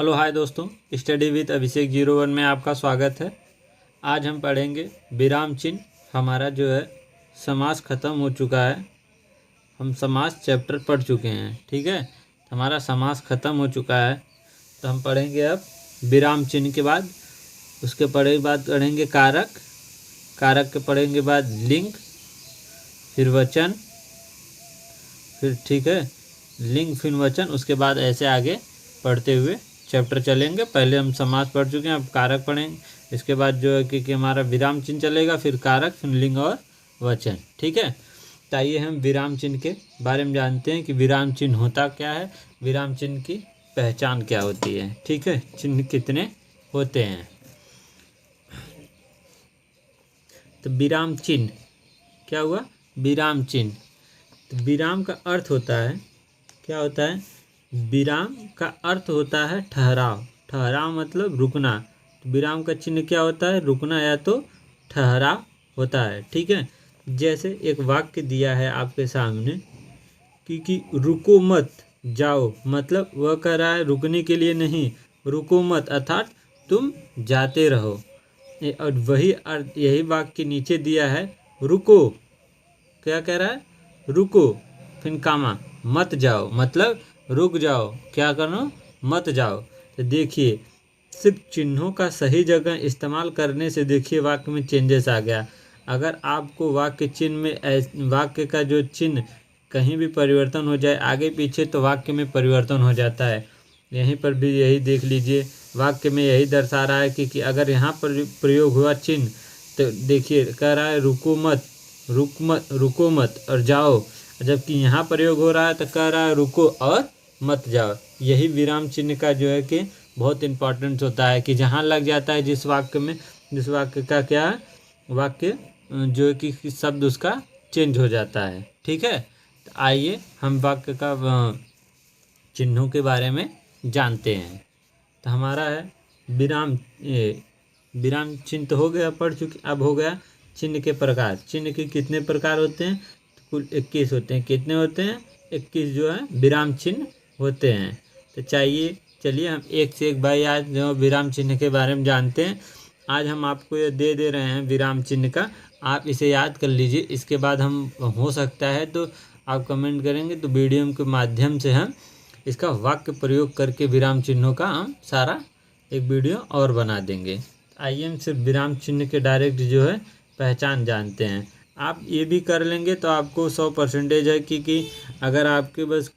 Hello hi दोस्तों, study with अभिषेक 01 में आपका स्वागत है। आज हम पढ़ेंगे विराम चिन्ह। हमारा जो है समास ख़त्म हो चुका है। हम समास चैप्टर पढ़ चुके हैं, ठीक है। हमारा समास ख़त्म हो चुका है, तो हम पढ़ेंगे अब विराम चिन्ह के बाद। उसके बाद पढ़ेंगे कारक। कारक के पढ़ेंगे बाद लिंग, फिर वचन, फिर ठीक है लिंग फिर वचन। उसके बाद ऐसे आगे पढ़ते हुए चैप्टर चलेंगे। पहले हम समास पढ़ चुके हैं, अब कारक पढ़ेंगे। इसके बाद जो है कि हमारा विराम चिन्ह चलेगा, फिर कारक, फिर लिंग और वचन, ठीक है। तो आइए हम विराम चिन्ह के बारे में जानते हैं कि विराम चिन्ह होता क्या है, विराम चिन्ह की पहचान क्या होती है, ठीक है। चिन्ह कितने होते हैं। तो विराम चिन्ह क्या हुआ, विराम चिन्ह। तो विराम का अर्थ होता है, क्या होता है, विराम का अर्थ होता है ठहराव। ठहराव मतलब रुकना। तो विराम का चिन्ह क्या होता है, रुकना या तो ठहराव होता है, ठीक है। जैसे एक वाक्य दिया है आपके सामने कि रुको मत जाओ, मतलब वह कह रहा है रुकने के लिए नहीं, रुको मत अर्थात तुम जाते रहो। और वही अर्थ यही वाक्य नीचे दिया है, रुको, क्या कह रहा है, रुको, फिर कामा, मत जाओ, मतलब रुक जाओ, क्या करो, मत जाओ। तो देखिए सिर्फ चिन्हों का सही जगह इस्तेमाल करने से देखिए वाक्य में चेंजेस आ गया। अगर आपको वाक्य चिन्ह में वाक्य का जो चिन्ह कहीं भी परिवर्तन हो जाए आगे पीछे, तो वाक्य में परिवर्तन हो जाता है। यहीं पर भी यही देख लीजिए, वाक्य में यही दर्शा रहा है कि अगर यहाँ पर प्रयोग हुआ चिन्ह, तो देखिए कह रहा है रुको मत, रुको मत और जाओ, जबकि यहाँ प्रयोग हो रहा है तो कह रहा है रुको और मत जाओ। यही विराम चिन्ह का जो है कि बहुत इम्पोर्टेंट होता है कि जहाँ लग जाता है जिस वाक्य में, जिस वाक्य का क्या है, वाक्य जो है कि शब्द उसका चेंज हो जाता है, ठीक है। तो आइए हम वाक्य का चिन्हों के बारे में जानते हैं। तो हमारा है विराम विराम चिन्ह तो हो गया, पढ़ चुके। अब हो गया चिन्ह के प्रकार। चिन्ह के कितने प्रकार होते हैं, तो कुल 21 होते हैं। कितने होते हैं, 21 जो है विराम चिन्ह होते हैं। तो चलिए हम एक से एक भाई आज जो विराम चिन्ह के बारे में जानते हैं। आज हम आपको ये दे रहे हैं विराम चिन्ह का, आप इसे याद कर लीजिए। इसके बाद हम हो सकता है तो आप कमेंट करेंगे तो वीडियो के माध्यम से हम इसका वाक्य प्रयोग करके विराम चिन्हों का हम सारा एक वीडियो और बना देंगे। आइए हम सिर्फ विराम चिन्ह के डायरेक्ट जो है पहचान जानते हैं। आप ये भी कर लेंगे तो आपको 100% है कि अगर आपके बस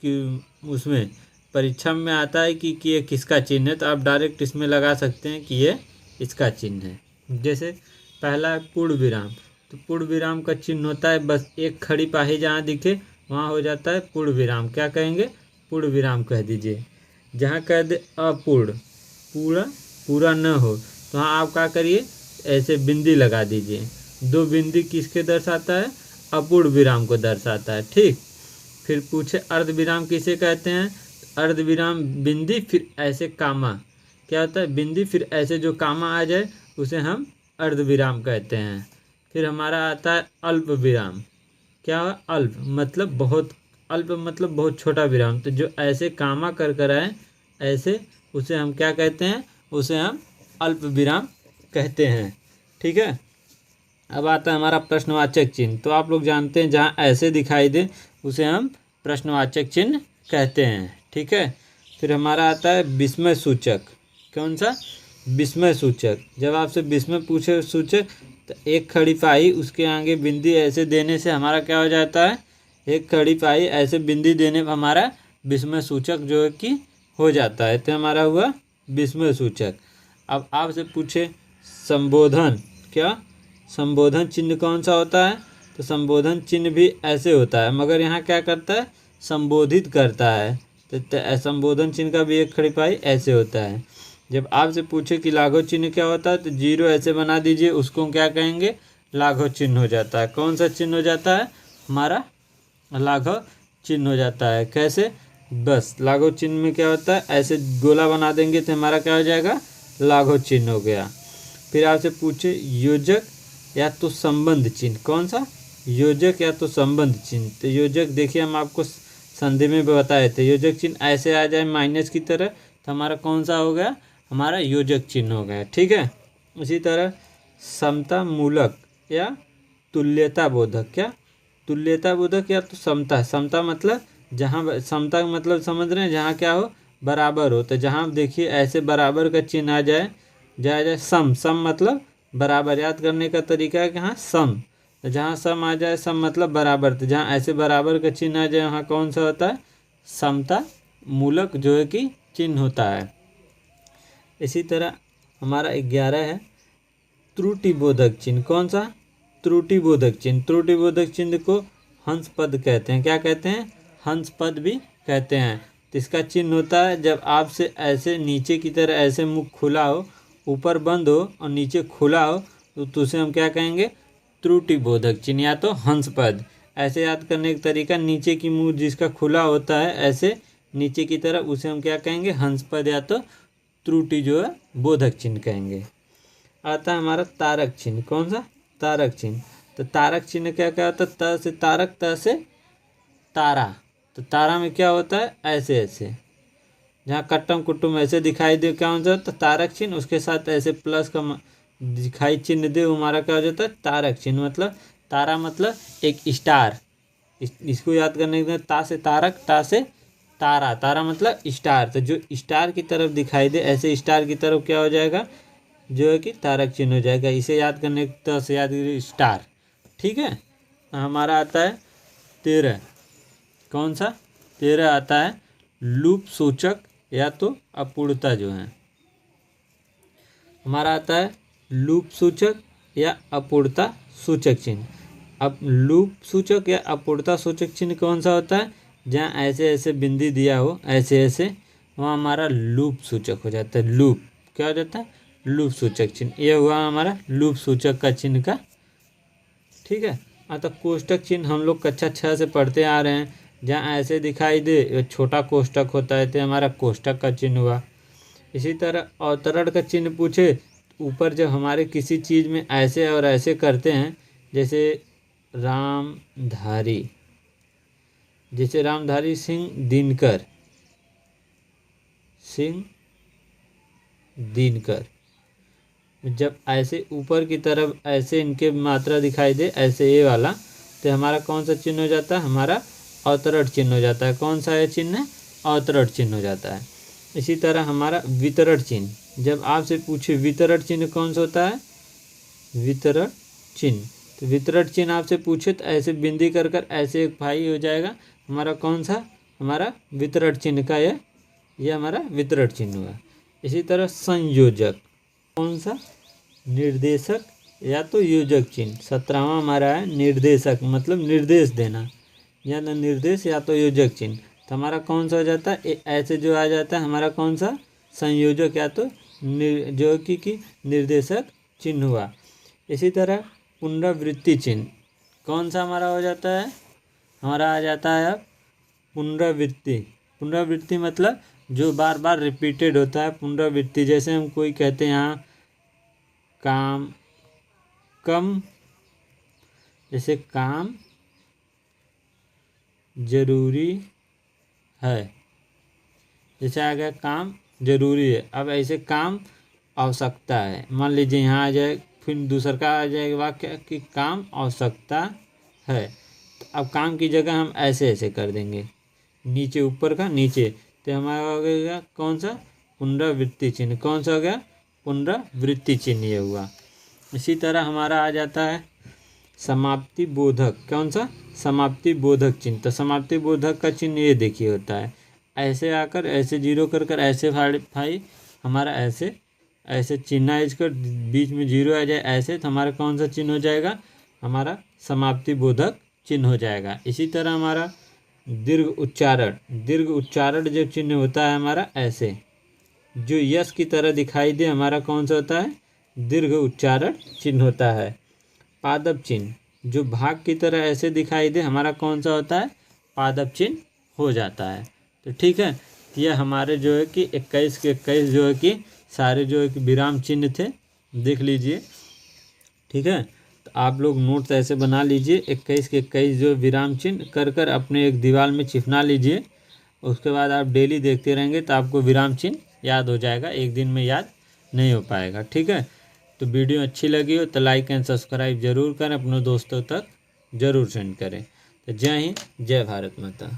उसमें परीक्षा में आता है कि ये किसका चिन्ह है, तो आप डायरेक्ट इसमें लगा सकते हैं कि ये इसका चिन्ह है। जैसे पहला है पूर्ण विराम। तो पूर्ण विराम का चिन्ह होता है बस एक खड़ी पाही जहाँ दिखे वहाँ हो जाता है पूर्ण विराम। क्या कहेंगे, पूर्ण विराम कह दीजिए। जहाँ कह दे अपूर्ण, पूरा न हो, तो हाँ आप क्या करिए, ऐसे बिंदी लगा दीजिए। दो बिंदी किसके दर्शाता है, अपूर्ण विराम को दर्शाता है, ठीक। फिर पूछे अर्ध विराम किसे कहते हैं, अर्ध विराम बिंदी फिर ऐसे कामा, क्या होता है, बिंदी फिर ऐसे जो कामा आ जाए उसे हम अर्ध विराम कहते हैं। फिर हमारा आता है अल्प विराम। क्या हुआ, अल्प मतलब बहुत, अल्प मतलब बहुत छोटा विराम। तो जो ऐसे कामा कर आए ऐसे, उसे हम क्या कहते हैं, उसे हम अल्प विराम कहते हैं, ठीक है। अब आता है हमारा प्रश्नवाचक चिन्ह। तो आप लोग जानते हैं जहाँ ऐसे दिखाई दे उसे हम प्रश्नवाचक चिन्ह कहते हैं, ठीक है। फिर हमारा आता है विस्मय सूचक। कौन सा, विस्मय सूचक। जब आपसे विस्मय पूछे सूचक, तो एक खड़ी पाई उसके आगे बिंदी ऐसे देने से हमारा क्या हो जाता है, एक खड़ी पाई ऐसे बिंदी देने पर हमारा विस्मय सूचक जो है कि हो जाता है। तो हमारा हुआ विस्मय सूचक। अब आपसे पूछे संबोधन, क्या संबोधन चिन्ह कौन सा होता है, तो संबोधन चिन्ह भी ऐसे होता है, मगर यहाँ क्या करता है, संबोधित करता है। तो संबोधन चिन्ह का भी एक खड़ी पाई ऐसे होता है। जब आपसे पूछे कि लाघव चिन्ह क्या होता है, तो जीरो ऐसे बना दीजिए, उसको क्या कहेंगे, लाघव चिन्ह हो जाता है। कौन सा चिन्ह हो जाता है, हमारा लाघव चिन्ह हो जाता है। कैसे, बस लाघव चिन्ह में क्या होता है, ऐसे गोला बना देंगे तो हमारा क्या हो जाएगा, लाघव चिन्ह हो गया। फिर आपसे पूछे योजक या तो संबंध चिन्ह, कौन सा, योजक या तो संबंध चिन्ह। तो योजक देखिए हम आपको संधि में बताए थे, योजक चिन्ह ऐसे आ जाए माइनस की तरह, तो हमारा कौन सा हो गया, हमारा योजक चिन्ह हो गया। ठीक है, इसी तरह समता मूलक या तुल्यता बोधक, क्या तुल्यता बोधक या तो समता, समता मतलब जहाँ, समता का मतलब समझ रहे हैं, जहाँ क्या हो, बराबर हो। तो जहाँ देखिए ऐसे बराबर का चिन्ह आ जाए, जाए सम, सम मतलब बराबर, याद करने का तरीका है कि हाँ सम, तो जहाँ सम आ जाए, सम मतलब बराबर, तो जहाँ ऐसे बराबर का चिन्ह आ जाए वहाँ कौन सा होता है, समता मूलक जो है कि चिन्ह होता है। इसी तरह हमारा 11 है त्रुटिबोधक चिन्ह। कौन सा, त्रुटिबोधक चिन्ह। त्रुटिबोधक चिन्ह को हंस पद कहते हैं। क्या कहते हैं, हंस पद भी कहते हैं। तो इसका चिन्ह होता है जब आपसे ऐसे नीचे की तरह ऐसे मुख खुला हो, ऊपर बंद हो और नीचे खुला हो, तो उसे हम क्या कहेंगे, त्रुटिबोधक चिन्ह या तो हंस पद। ऐसे याद करने का तरीका, नीचे की मुंह जिसका खुला होता है ऐसे नीचे की तरफ, उसे हम क्या कहेंगे, हंस पद या तो त्रुटि जो है बोधक चिन्ह कहेंगे। आता है हमारा तारक चिन्ह। कौन सा, तारक चिन्ह। तो तारक चिन्ह क्या क्या होता है, त से तारक, त से तारा। तो तारा में क्या होता है, ऐसे ऐसे, जहाँ कट्टम कुट्टुम ऐसे दिखाई दे, क्या हो जाता है, तो तारक चिन्ह, उसके साथ ऐसे प्लस का दिखाई चिन्ह दे, हमारा क्या हो जाता है, तारक चिन्ह। मतलब तारा मतलब एक स्टार, इसको याद करने के, ता से तारक, ता से तारा, तारा मतलब स्टार। तो जो स्टार की तरफ दिखाई दे, ऐसे स्टार की तरफ क्या हो जाएगा, जो है कि तारक चिन्ह हो जाएगा। इसे याद करने तो से याद करिए स्टार। ठीक है, हमारा आता है 13। कौन सा, 13 आता है लूप सूचक या तो अपूर्णता जो है, हमारा आता है लूप सूचक या अपूर्णता सूचक चिन्ह। अब लूप सूचक या अपूर्णता सूचक चिन्ह कौन सा होता है, जहाँ ऐसे ऐसे बिंदी दिया हो, ऐसे ऐसे, वहाँ हमारा लूप सूचक हो जाता है। लूप क्या हो जाता है, लूप सूचक चिन्ह। ये हुआ हमारा लूप सूचक का चिन्ह का। ठीक है, तो कोष्टक चिन्ह हम लोग कक्षा 6 से पढ़ते आ रहे हैं, जहाँ ऐसे दिखाई दे, छोटा कोष्टक होता है, तो हमारा कोष्टक का चिन्ह हुआ। इसी तरह अवतरण का चिन्ह पूछे, ऊपर जब हमारे किसी चीज़ में ऐसे और ऐसे करते हैं, जैसे रामधारी, जैसे रामधारी सिंह दिनकर, सिंह दिनकर, जब ऐसे ऊपर की तरफ ऐसे इनके मात्रा दिखाई दे, ऐसे ये वाला, तो हमारा कौन सा चिन्ह हो जाता है, हमारा अवतरण चिन्ह हो जाता है। कौन सा ये चिन्ह है, अवतरण चिन्ह हो जाता है। इसी तरह हमारा वितरण चिन्ह, जब आपसे पूछे वितरण चिन्ह कौन सा होता है, वितरण चिन्ह, तो वितरण चिन्ह आपसे पूछे तो ऐसे बिंदी कर कर ऐसे एक भाई हो जाएगा, हमारा कौन सा, हमारा वितरण चिन्ह का ये हमारा वितरण चिन्ह हुआ। इसी तरह संयोजक, कौन सा, निर्देशक या तो योजक चिन्ह। 17वां हमारा है निर्देशक, मतलब निर्देश देना, या तो निर्देश या तो योजक चिन्ह। तो हमारा कौन सा हो जाता है, ऐसे जो आ जाता है हमारा कौन सा, संयोजक या तो जो कि निर्देशक चिन्ह हुआ। इसी तरह पुनरावृत्ति चिन्ह कौन सा हमारा हो जाता है, हमारा आ जाता है अब पुनरावृत्ति। पुनरावृत्ति मतलब जो बार बार रिपीटेड होता है, पुनरावृत्ति। जैसे हम कोई कहते हैं यहाँ काम कम, जैसे काम जरूरी है, जैसे आ गया काम जरूरी है। अब ऐसे काम आवश्यकता है, मान लीजिए यहाँ आ जाए, फिर दूसरा का आ जाएगा वाक्य कि काम आवश्यकता है। तो अब काम की जगह हम ऐसे ऐसे कर देंगे, नीचे ऊपर का नीचे, तो हमारा हो गया कौन सा, पुनरावृत्ति चिन्ह। कौन सा हो गया, पुनरावृत्ति चिन्ह ये हुआ। इसी तरह हमारा आ जाता है समाप्ति बोधक। कौन सा, समाप्ति बोधक चिन्ह। तो समाप्ति बोधक का चिन्ह ये देखिए होता है, ऐसे आकर ऐसे जीरो कर कर ऐसे फाई हमारा ऐसे ऐसे चिन्ह कर बीच में जीरो आ जाए ऐसे, तो हमारा कौन सा चिन्ह हो जाएगा, हमारा समाप्ति बोधक चिन्ह हो जाएगा। इसी तरह हमारा दीर्घ उच्चारण, दीर्घ उच्चारण जब चिन्ह होता है हमारा ऐसे, जो यस की तरह दिखाई दे, हमारा कौन सा होता है, दीर्घ उच्चारण चिन्ह होता है। पादप चिन्ह, जो भाग की तरह ऐसे दिखाई दे, हमारा कौन सा होता है, पादप चिन्ह हो जाता है। तो ठीक है, यह हमारे जो है कि 21 के 21 जो है कि सारे जो है कि विराम चिन्ह थे, देख लीजिए। ठीक है, तो आप लोग नोट्स ऐसे बना लीजिए, 21 के 21 जो विराम चिन्ह कर अपने एक दीवार में चिपना लीजिए। उसके बाद आप डेली देखते रहेंगे तो आपको विराम चिन्ह याद हो जाएगा, एक दिन में याद नहीं हो पाएगा। ठीक है, तो वीडियो अच्छी लगी हो तो लाइक एंड सब्सक्राइब जरूर करें, अपने दोस्तों तक जरूर सेंड करें। तो जय हिंद, जय भारत माता।